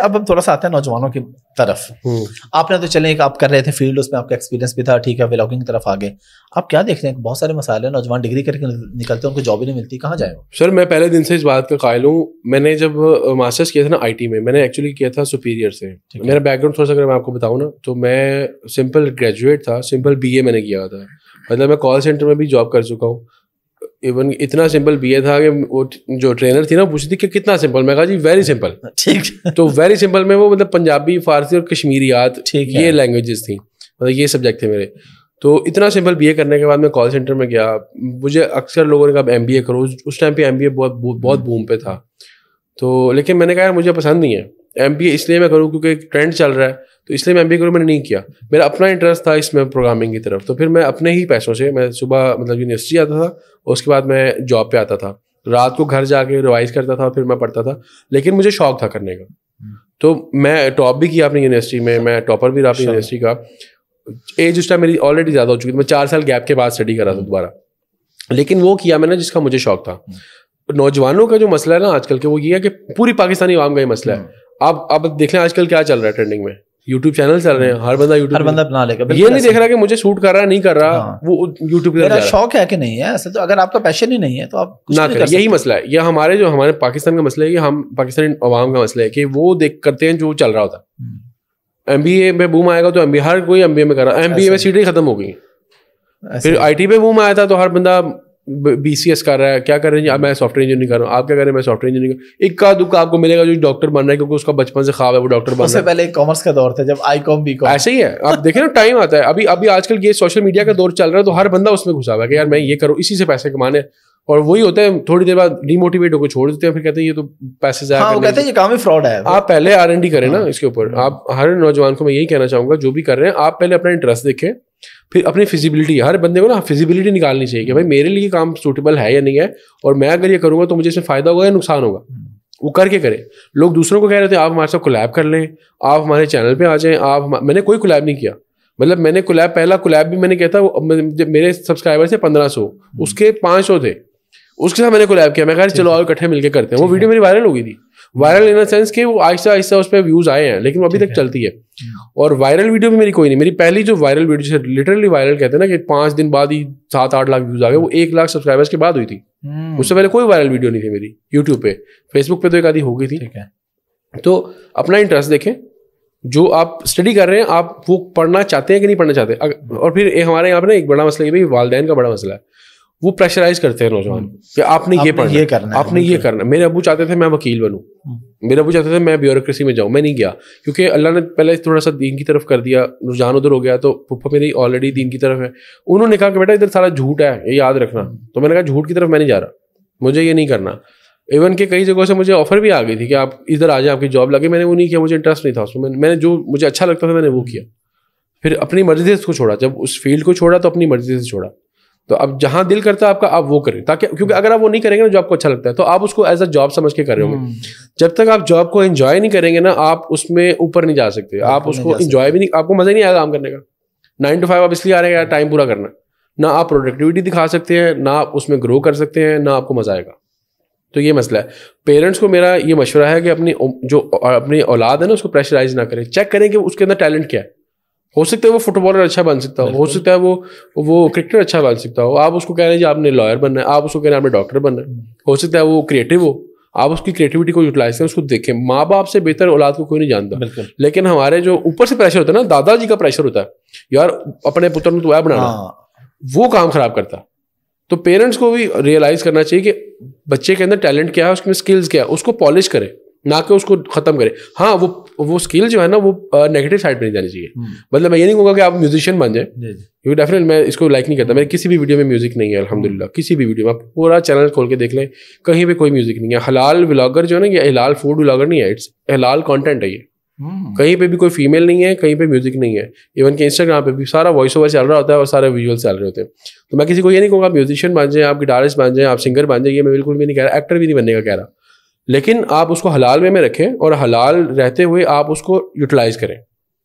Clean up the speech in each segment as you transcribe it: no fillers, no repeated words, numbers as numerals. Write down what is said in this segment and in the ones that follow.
اب ہم تھوڑا سا آتے ہیں نوجوانوں کی طرف. آپ نے تو چلیں کہ آپ کر رہے تھے فیلڈ, اس میں آپ کا ایکسپیرینس بھی تھا, ٹھیک ہے, ولاگنگ کی طرف آگے. آپ کیا دیکھتے ہیں بہت سارے مسائل ہیں, نوجوان ڈگری کر کے نکلتے ہیں, ان کو جاب ہی نہیں ملتی, کہاں جائیں وہ؟ سر میں پہلے دن سے اس بات کا قائل ہوں. میں نے جب ماسٹرس کیا تھا نا آئی ٹی میں نے ایکچولی کیا تھا سپیریئر سے. میرا بیک گراؤنڈ تھوڑا سا اگر میں آپ کو بتاؤں نا تو میں سمپل گریجویٹ تھا, سمپل BA میں نے کیا تھا. مطلب میں کال سینٹر میں بھی جاب کر چکا ہوں. ایون اتنا سمپل BA تھا کہ وہ جو ٹرینر تھی نا پوچھتی تھی کہ کتنا سمپل, میں کہا جی ویری سمپل. ٹھیک, تو ویری سمپل میں وہ مطلب پنجابی, فارسی اور کشمیریات یہ لینگویجز تھیں, مطلب یہ سبجیکٹ تھے میرے. تو اتنا سمپل BA کرنے کے بعد میں کال سینٹر میں گیا. مجھے اکثر لوگوں نے کہا MBA کرو, اس ٹائم پہ MBA بہت بوم پہ تھا. تو لیکن میں نے کہا یار مجھے پسند نہیں ہے MBA, اس لیے میں کروں کیونکہ ایک ٹرینڈ چل رہا ہے, تو اس لیے میں MBA کروں. میں نے نہیں کیا, میرا اپنا انٹرسٹ تھا اس میں پروگرامنگ کی طرف. تو پھر میں اپنے ہی پیسوں سے, میں صبح مطلب یونیورسٹی آتا تھا, اس کے بعد میں جاب پہ آتا تھا, رات کو گھر جا کے ریوائز کرتا تھا, پھر میں پڑھتا تھا. لیکن مجھے شوق تھا کرنے کا, تو میں ٹاپ بھی کیا اپنی یونیورسٹی میں ٹاپر بھی رہا اپنی یونیورسٹی کا. ایج اس ٹائم میری آلریڈی زیادہ ہو چکی تھی, میں 4 سال گیپ کے بعد اسٹڈی کر رہا تھا دوبارہ. لیکن وہ کیا میں نے جس کا مجھے شوق تھا. نوجوانوں کا جو مسئلہ ہے نا آج کل کے, وہ یہ ہے کہ پوری پاکستانی عوام کا یہ مسئلہ ہے. آپ دیکھ لیں آج کل کیا چل رہا ہے ٹرینڈنگ میں, یوٹیوب چینل چل رہے ہیں, ہر بندہ بنا لے گا. یہ نہیں دیکھ رہا کہ مجھے سوٹ کر رہا ہے نہیں کر رہا, وہ یوٹیوب میرا شوق ہے کہ نہیں ہے. ایسے تو اگر آپ کا پیشن ہی نہیں ہے تو آپ نہ کریں. یہی مسئلہ ہے, یہ ہمارے پاکستان کا مسئلہ ہے, کہ ہم پاکستانی عوام کا مسئلہ ہے کہ وہ دیکھ کرتے ہیں جو چل رہا ہوتا. MBA میں بوم آئے گا تو MBA ہر کوئی MBA میں کر رہا ہے, MBA میں سیٹیں ختم ہو گئی. پھر IT پہ بوم آیا تھا تو ہر بندہ BCS کر رہا ہے. کیا کر رہے ہیں, اب میں سافٹ ویئر انجینئرنگ کر رہا ہوں, آپ کیا کر رہے ہیں, میں سافٹ ویئر انجینئرنگ. ایک کا دکا آپ کو ملے گا جو ڈاکٹر بن رہا ہے, کیونکہ اس کا بچپن سے خواب ہے وہ ڈاکٹر بن رہا ہے. اس سے پہلے کامرس کا دور تھا جب ICOM BCom ایسے ہی ہے. آپ دیکھیں نا ٹائم آتا ہے. ابھی آج کل یہ سوشل میڈیا کا دور چل رہا ہے, تو ہر بندہ اس میں گھسا ہوا ہے کہ یار میں یہ کروں, اسی سے پیسے کمانے. اور وہی ہوتا ہے تھوڑی دیر بعد ڈی موٹیویٹ ہو کے چھوڑ دیتے ہیں, پھر کہتے ہیں یہ تو پیسے ضائع کرنے, کہتے ہیں یہ کام ہی فراڈ ہے. آپ پہلے R&D کریں نا اس کے اوپر. آپ ہر نوجوان کو میں یہی کہنا چاہوں گا جو بھی کر رہے ہیں, آپ پہلے اپنا انٹرسٹ دیکھیں, پھر اپنی فیزیبلٹی. ہر بندے کو نا فیزیبلٹی نکالنی چاہیے کہ بھائی میرے لیے کام سوٹیبل ہے یا نہیں ہے, اور میں اگر یہ کروں گا تو مجھے اس میں فائدہ ہوگا یا نقصان ہوگا. وہ کر کے کرے. لوگ دوسروں کو کہہ رہے تھے آپ ہمارے ساتھ کولیب کر لیں, آپ ہمارے چینل پہ آ جائیں. میں نے کوئی کولیب نہیں کیا. مطلب میں نے پہلا کولیب بھی میں نے کیا تھا, میرے سبسکرائبر تھے 1500, اس کے 500 تھے, اس کے ساتھ میں نے کولیب کیا. میں کہا چلو آؤ اکٹھے مل کے کرتے ہیں. وہ ویڈیو میری وائرل ہو گئی تھی. وائرل ان سینس کہ وہ آہستہ آہستہ اس پہ ویوز آئے ہیں, لیکن وہ ابھی تک چلتی ہے. اور وائرل ویڈیو بھی میری کوئی نہیں. میری پہلی جو وائرل ویڈیو سے لٹرلی وائرل کہتے ہیں نا کہ 5 دن بعد ہی 7-8 لاکھ ویوز آ گئے, وہ 1 لاکھ سبسکرائبرس کے بعد ہوئی تھی. اس سے پہلے کوئی وائرل ویڈیو نہیں تھی میری یوٹیوب پہ. فیس بک پہ تو ایک آدھی ہو گئی تھی. تو اپنا انٹرسٹ دیکھیں, جو آپ اسٹڈی کر رہے ہیں آپ وہ پڑھنا چاہتے ہیں کہ نہیں پڑھنا چاہتے. اور پھر ہمارے یہاں پہ نا ایک بڑا مسئلہ یہ بھی والدین کا بڑا مسئلہ ہے, وہ پریشرائز کرتے ہیں نوجوان کہ آپ نے یہ پڑھنا, آپ نے یہ کرنا. میرے ابو چاہتے تھے میں وکیل بنوں, میرے ابو چاہتے تھے میں بیوروکریسی میں جاؤں, میں نہیں گیا کیونکہ اللہ نے پہلے تھوڑا سا دین کی طرف کر دیا, رجحان ادھر ہو گیا. تو پپا میری آلریڈی دین کی طرف ہے. انہوں نے کہا کہ بیٹا ادھر سارا جھوٹ ہے, یہ یاد رکھنا. تو میں نے کہا جھوٹ کی طرف میں نہیں جا رہا, مجھے یہ نہیں کرنا. ایون کہ کئی جگہوں سے مجھے آفر بھی آ گئی تھی کہ آپ ادھر آ جائیں, آپ کی جاب لگے. میں نے وہ نہیں کیا, مجھے انٹرسٹ نہیں تھا اس میں. میں نے جو مجھے اچھا لگتا تھا میں نے وہ کیا. پھر اپنی مرضی سے اس کو چھوڑا. جب اس فیلڈ کو چھوڑا تو اپنی مرضی سے چھوڑا. تو اب جہاں دل کرتا ہے آپ کا آپ وہ کریں, تاکہ کیونکہ اگر آپ وہ نہیں کریں گے نا جو آپ کو اچھا لگتا ہے تو آپ اس کو ایز اے جاب سمجھ کے کر رہے ہوں گے. جب تک آپ جاب کو انجوائے نہیں کریں گے نا آپ اس میں اوپر نہیں جا سکتے. آپ اس کو انجوائے بھی نہیں, آپ کو مزہ نہیں آئے گا کام کرنے کا. 9 to 5 آپ اس لیے آ رہے ہیں ٹائم پورا کرنا, نہ آپ پروڈکٹیوٹی دکھا سکتے ہیں, نہ آپ اس میں گرو کر سکتے ہیں, نہ آپ کو مزہ آئے گا. تو یہ مسئلہ ہے. پیرنٹس کو میرا یہ مشورہ ہے کہ اپنی اولاد ہے نا اس کو پریشرائز نہ کریں. چیک کریں کہ اس کے اندر ٹیلنٹ کیا ہے. ہو سکتا ہے وہ فٹ بالر اچھا بن سکتا ہو سکتا ہے وہ کرکٹر اچھا بن سکتا ہو. آپ اس کو کہہ رہے ہیں جی آپ نے لائر بننا ہے, آپ اس کو کہہ رہے ہیں آپ نے ڈاکٹر بننا ہے. ہو سکتا ہے وہ کریٹو ہو, آپ اس کی کریٹیوٹی کو یوٹیلائز کریں, اس کو دیکھیں. ماں باپ سے بہتر اولاد کو کوئی نہیں جانتا. لیکن ہمارے جو اوپر سے پریشر ہوتا ہے نا, دادا جی کا پریشر ہوتا ہے یار اپنے پتر نے تو ہے بنانا, وہ کام خراب کرتا. تو پیرنٹس کو بھی ریئلائز کرنا چاہیے کہ بچے کے اندر ٹیلنٹ کیا ہے, اس میں اسکلز کیا ہے, اس کو پالش کرے, نہ کہ اس کو ختم کرے. ہاں وہ اسکل جو ہے نا وہ نیگیٹو سائڈ پہ نہیں جانی چاہیے. مطلب میں یہ نہیں کہوں گا کہ آپ میوزیشین بن جائیں, کیونکہ ڈیفینیٹلی میں اس کو لائک نہیں کرتا. میرے کسی بھی ویڈیو میں میوزک نہیں ہے الحمد للہ. کسی بھی ویڈیو میں آپ پورا چینل کھول کے دیکھ لیں, کہیں پہ کوئی میوزک نہیں ہے. حلال ولاگر جو ہے نا, یہ حلال فوڈ ولاگر نہیں ہے, اٹس حلال کانٹینٹ ہے. یہ کہیں پہ بھی کوئی فیمیل نہیں ہے, کہیں پہ میوزک نہیں ہے. ایون کہ انسٹاگرام پہ بھی سارا وائس اوور چل رہا ہوتا ہے اور سارے ویژول چل رہے ہوتے ہیں. تو میں کسی کو یہ نہیں کہوں گا آپ میوزیشین بن جائیں, آپ گٹارسٹ بن جائیں, آپ سنگر بن جائیں. یہ میں بالکل بھی نہیں کہہ رہا, ایکٹر بھی نہیں بننے کا کہہ رہا. لیکن آپ اس کو حلال میں رکھیں اور حلال رہتے ہوئے آپ اس کو یوٹیلائز کریں.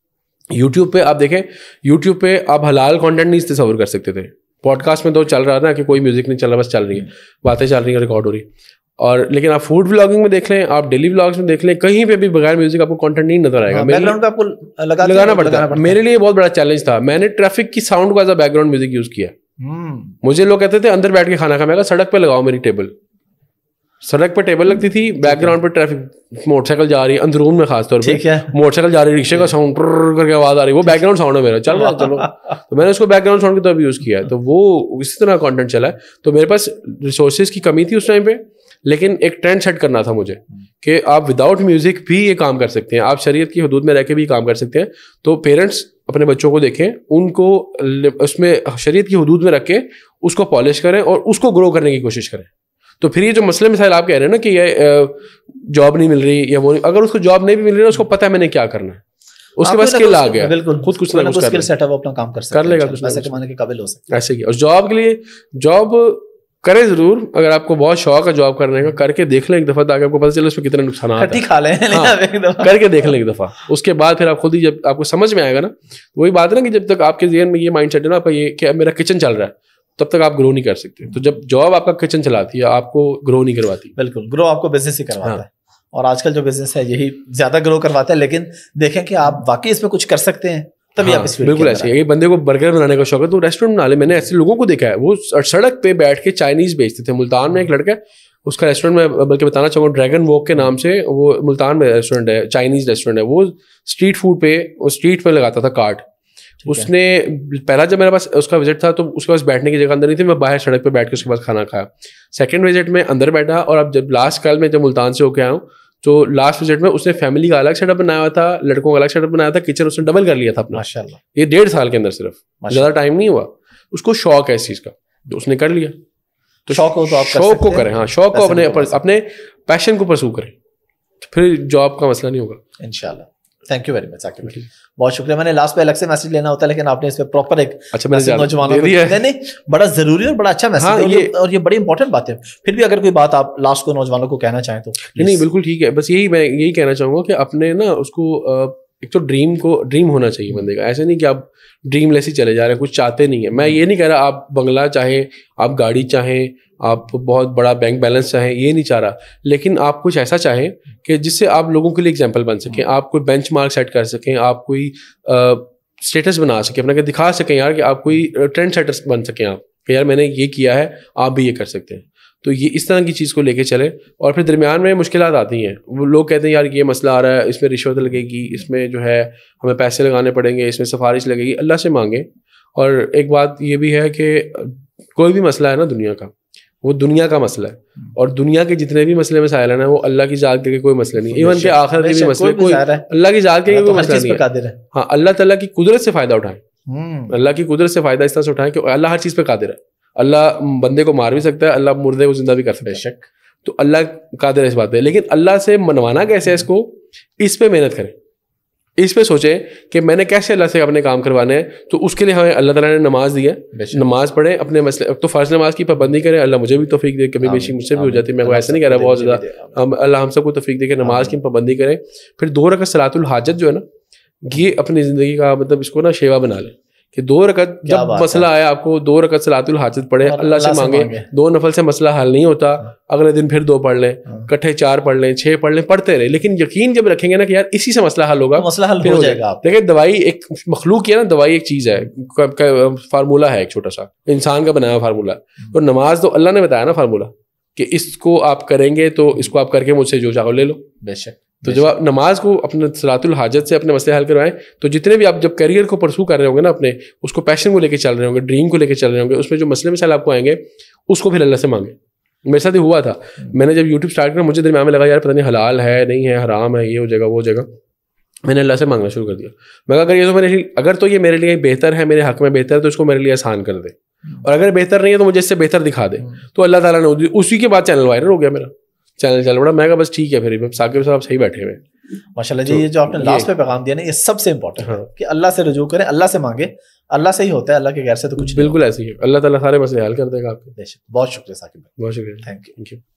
یوٹیوب پہ آپ دیکھیں, یوٹیوب پہ آپ حلال کانٹینٹ نہیں تصور کر سکتے تھے. پوڈ کاسٹ میں تو چل رہا تھا کہ کوئی میوزک نہیں چل رہا, بس چل رہی ہے باتیں, چل رہی ہیں, ریکارڈ ہو رہی. اور لیکن آپ فوڈ ولاگنگ میں دیکھ لیں, آپ ڈیلی ولاگس میں دیکھ لیں, کہیں پہ بھی بغیر میوزک آپ کو کنٹینٹ نہیں نظر آئے گا. بیک گراؤنڈ پہ آپ کو لگانا پڑتا ہے. میرے لیے بہت بڑا چیلنج تھا. میں نے ٹریفک کی ساؤنڈ کو as a back ground music use کیا. مجھے لوگ کہتے تھے اندر بیٹھ کے کھانا کھا, میں کہا سڑک پہ لگاؤ میری ٹیبل. سڑک پہ ٹیبل لگتی تھی, بیک گراؤنڈ پہ ٹریفک, موٹر سائیکل جا رہی ہے اندرون میں, خاص طور پہ موٹر سائیکل جا رہی ہے, رکشے کا ساؤنڈ کر کے آواز آ رہی ہے, وہ بیک گراؤنڈ ساؤنڈ ہے میرا, چل رہا ہے چلو. تو میں نے اس کو بیک گراؤنڈ ساؤنڈ کی طرف یوز کیا ہے. تو وہ اسی طرح کانٹینٹ چلا ہے. تو میرے پاس ریسورسز کی کمی تھی اس ٹائم پہ, لیکن ایک ٹرینڈ سیٹ کرنا تھا مجھے کہ آپ وداؤٹ میوزک بھی یہ کام کر سکتے ہیں, آپ شریعت کی حدود میں رہ کے بھی کام کر سکتے ہیں. تو پیرنٹس اپنے بچوں کو دیکھیں, ان کو اس میں شریعت کی حدود میں رکھ کے اس کو پالش کریں اور اس کو گرو کرنے کی کوشش کریں. تو پھر یہ جو مسئلے مسائل آپ کہہ رہے ہیں نا کہ یہ جاب نہیں مل رہی یا وہ, اگر اس کو جاب نہیں بھی مل رہی, اس کو پتہ ہے میں نے کیا کرنا ہے, اس کے پاس اسکل آ گیا, بالکل خود کچھ نہ کچھ اسکل سیٹ اپ اپنا کام کر لے گا, پیسے کمانے کے قابل ہو سکتا ہے. ایسے ہی. اور جاب کے لیے جاب کریں ضرور, اگر آپ کو بہت شوق ہے جاب کرنے کا, کر کے دیکھ لیں ایک دفعہ, تاکہ آپ کو پتہ چلے اس میں کتنے نقصانات ہیں. کر کے دیکھ لیں ایک دفعہ, اس کے بعد پھر آپ خود ہی جب آپ کو سمجھ میں آئے گا نا, وہی بات ہے نا کہ جب تک آپ کے ذہن میں یہ مائنڈ سیٹ ہے نا آپ کا یہ کہ میرا کچن چل رہا ہے, تب تک آپ گرو نہیں کر سکتے. تو جب جاب آپ کا کچن چلاتی ہے, آپ کو گرو نہیں کرواتی. بالکل, گرو آپ کو بزنس ہی کرواتا ہے, اور آج کل جو بزنس ہے یہی زیادہ گرو کرواتا ہے. لیکن دیکھیں کہ آپ واقعی اس میں کچھ کر سکتے ہیں, تبھی آپ اس فیلڈ. بالکل ایسے ہی. بندے کو برگر بنانے کا شوق ہے تو ریسٹورینٹ بنا لے. میں نے ایسے لوگوں کو دیکھا ہے, وہ سڑک پہ بیٹھ کے چائنیز بیچتے تھے. ملتان میں ایک لڑکا ہے, اس کا ریسٹورینٹ میں بلکہ بتانا چاہوں گا, ڈریگن واک کے نام سے, وہ ملتان میں ریسٹورینٹ ہے, چائنیز ریسٹورینٹ ہے. وہ اسٹریٹ فوڈ پہ, وہ اسٹریٹ پہ لگاتا تھا کارٹ. اس نے پہلا جب میرے پاس اس کا وزٹ تھا تو اس کے پاس بیٹھنے کی جگہ اندر نہیں تھی, میں باہر سڑک پہ بیٹھ کے اس کے پاس کھانا کھایا. سیکنڈ وزٹ میں اندر بیٹھا, اور اب جب لاسٹ کل میں جب ملتان سے ہو کے آیا ہوں تو لاسٹ وزٹ میں اس نے فیملی کا الگ سیٹ اپ بنایا ہوا تھا, لڑکوں کا الگ سیٹ اپ بنایا تھا, کچن اس نے ڈبل کر لیا تھا اپنا. ماشاءاللہ, یہ 1.5 سال کے اندر, صرف زیادہ ٹائم نہیں ہوا. اس کو شوق ہے اس چیز کا, جو اس نے کر لیا. تو شوق ہو تو آپ شوق کو کریں. ہاں, شوق کو اپنے پیشن کو پرسو کریں, پھر جاب کا مسئلہ نہیں ہوگا انشاءاللہ. Thank you very much Saqib بھائی, بہت شکریہ. میں نے لاسٹ پہ الگ سے میسج لینا ہوتا ہے, لیکن آپ نے اس پہ پراپر ایک نوجوانوں کو نہیں, بڑا ضروری اور بڑا اچھا میسج ہے, اور یہ بڑی امپورٹنٹ بات ہے. پھر بھی اگر کوئی بات آپ لاسٹ کو نوجوانوں کو کہنا چاہیں تو. نہیں, بالکل ٹھیک ہے. بس میں یہی کہنا چاہوں گا کہ اپنے نا اس کو ایک تو ڈریم ہونا چاہیے بندے کا. ایسے نہیں کہ آپ ڈریم لیس ہی چلے جا رہے ہیں, کچھ چاہتے نہیں ہیں. میں یہ نہیں کہہ رہا آپ بنگلہ چاہیں, آپ گاڑی چاہیں, آپ بہت بڑا بینک بیلنس چاہیں, یہ نہیں چاہ رہا. لیکن آپ کچھ ایسا چاہیں کہ جس سے آپ لوگوں کے لیے ایگزامپل بن سکیں, آپ کوئی بینچ مارک سیٹ کر سکیں, آپ کوئی اسٹیٹس بنا سکیں اپنا, کہ دکھا سکیں یار کہ آپ کوئی ٹرینڈ سیٹر بن سکیں آپ, کہ یار میں نے یہ کیا ہے, آپ بھی یہ کر سکتے ہیں. تو یہ اس طرح کی چیز کو لے کے چلے. اور پھر درمیان میں مشکلات آتی ہیں, وہ لوگ کہتے ہیں یار یہ مسئلہ آ رہا ہے, اس میں رشوت لگے گی, اس میں جو ہے ہمیں پیسے لگانے پڑیں گے, اس میں سفارش لگے گی. اللہ سے مانگیں. اور ایک بات یہ بھی ہے کہ کوئی بھی مسئلہ ہے نا دنیا کا, وہ دنیا کا مسئلہ ہے, اور دنیا کے جتنے بھی مسئلے مسائل ہیں نا, وہ اللہ کی ذات کے کوئی مسئلہ نہیں. ایون کہ آخرت کے بھی مسئلے کوئی اللہ کی ذات کے کوئی مسئلہ نہیں ہے. ہاں, اللہ تعالیٰ کی قدرت سے فائدہ اٹھائیں, اللہ کی قدرت سے فائدہ اس طرح سے اٹھائیں کہ اللہ ہر چیز پہ قادر ہے. اللہ بندے کو مار بھی سکتا ہے, اللہ مردے کو زندہ بھی کر سکتا ہے, شک. تو اللہ قادر ہے اس بات پہ. لیکن اللہ سے منوانا کیسے ہے اس کو, اس پہ محنت کریں, اس پہ سوچیں کہ میں نے کیسے اللہ سے اپنے کام کروانے ہیں. تو اس کے لیے ہمیں اللہ تعالیٰ نے نماز دی ہے, نماز پڑھیں, اپنے مسئلے تو فرض نماز کی پابندی کریں. اللہ مجھے بھی توفیق دے, کبھی بیشی مجھ سے بھی ہو جاتی ہے, میں ایسا نہیں کہہ رہا بہت زیادہ, اللہ ہم سب کو توفیق دے کہ نماز کی پابندی کریں. پھر 2 رکعت صلاۃ الحاجت جو ہے نا, یہ اپنی زندگی کا مطلب اس کو نا شیوا بنا لیں, کہ 2 رکعت جب مسئلہ آیا آپ کو 2 رکعت صلاۃ الحاجت پڑھیں, اللہ سے مانگیں. 2 نفل سے مسئلہ حل نہیں ہوتا, اگلے دن پھر 2 پڑھ لیں, کٹھے 4 پڑھ لیں, 6 پڑھ لیں, پڑھتے رہے. لیکن یقین جب رکھیں گے نا کہ یار اسی سے مسئلہ حل ہوگا, مسئلہ حل ہو جائے گا. دیکھیں دوائی ایک مخلوق ہے نا, دوائی ایک چیز ہے, فارمولہ ہے ایک چھوٹا سا, انسان کا بنایا ہوا فارمولہ. اور نماز تو اللہ نے بتایا نا فارمولہ, کہ اس کو آپ کریں گے تو اس کو آپ کر کے مجھ سے جو چاہو لے لو. بے شک. تو جب آپ نماز کو اپنے صلاۃ الحاجت سے اپنے مسئلے حل کروائیں, تو جتنے بھی آپ جب کیریئر کو پرسو کر رہے ہوں گے نا, اپنے اس کو پیشن کو لے کے چل رہے ہوں گے, ڈریم کو لے کے چل رہے ہوں گے, اس میں جو مسئلے مسائل آپ کو آئیں گے اس کو پھر اللہ سے مانگیں. میرے ساتھ ہی ہوا تھا, میں نے جب یوٹیوب اسٹارٹ کیا, مجھے درمیان میں لگا یار پتہ نہیں حلال ہے نہیں ہے, حرام ہے, یہ ہو جائے گا وہ ہو جائے گا. میں نے اللہ سے مانگنا شروع کر دیا. میں کہا اگر یہ تو میرے لیے, اگر تو یہ میرے لیے بہتر ہے, میرے حق میں بہتر ہے, تو اس کو میرے لیے آسان کر دے, اور اگر بہتر نہیں ہے تو مجھے اس سے بہتر دکھا دے. تو اللہ تعالیٰ نے اسی کے بعد چینل وائرل ہو گیا, میرا چینل چل پڑا. میں کہا بس ٹھیک ہے, پھر ثاقب صاحب صحیح بیٹھے ہوئے. ماشاءاللہ جی, یہ جو آپ نے لاسٹ پہ پیغام دیا نا, یہ سب سے امپورٹنٹ ہے کہ اللہ سے رجوع کریں, اللہ سے مانگیں. اللہ سے ہی ہوتا ہے, اللہ کے غیر سے تو کچھ. بالکل ایسے ہی ہے, اللہ تعالیٰ سارے مسئلے حل کر دے گا آپ کے. بہت شکریہ ثاقب, بہت شکریہ, تھینک یو.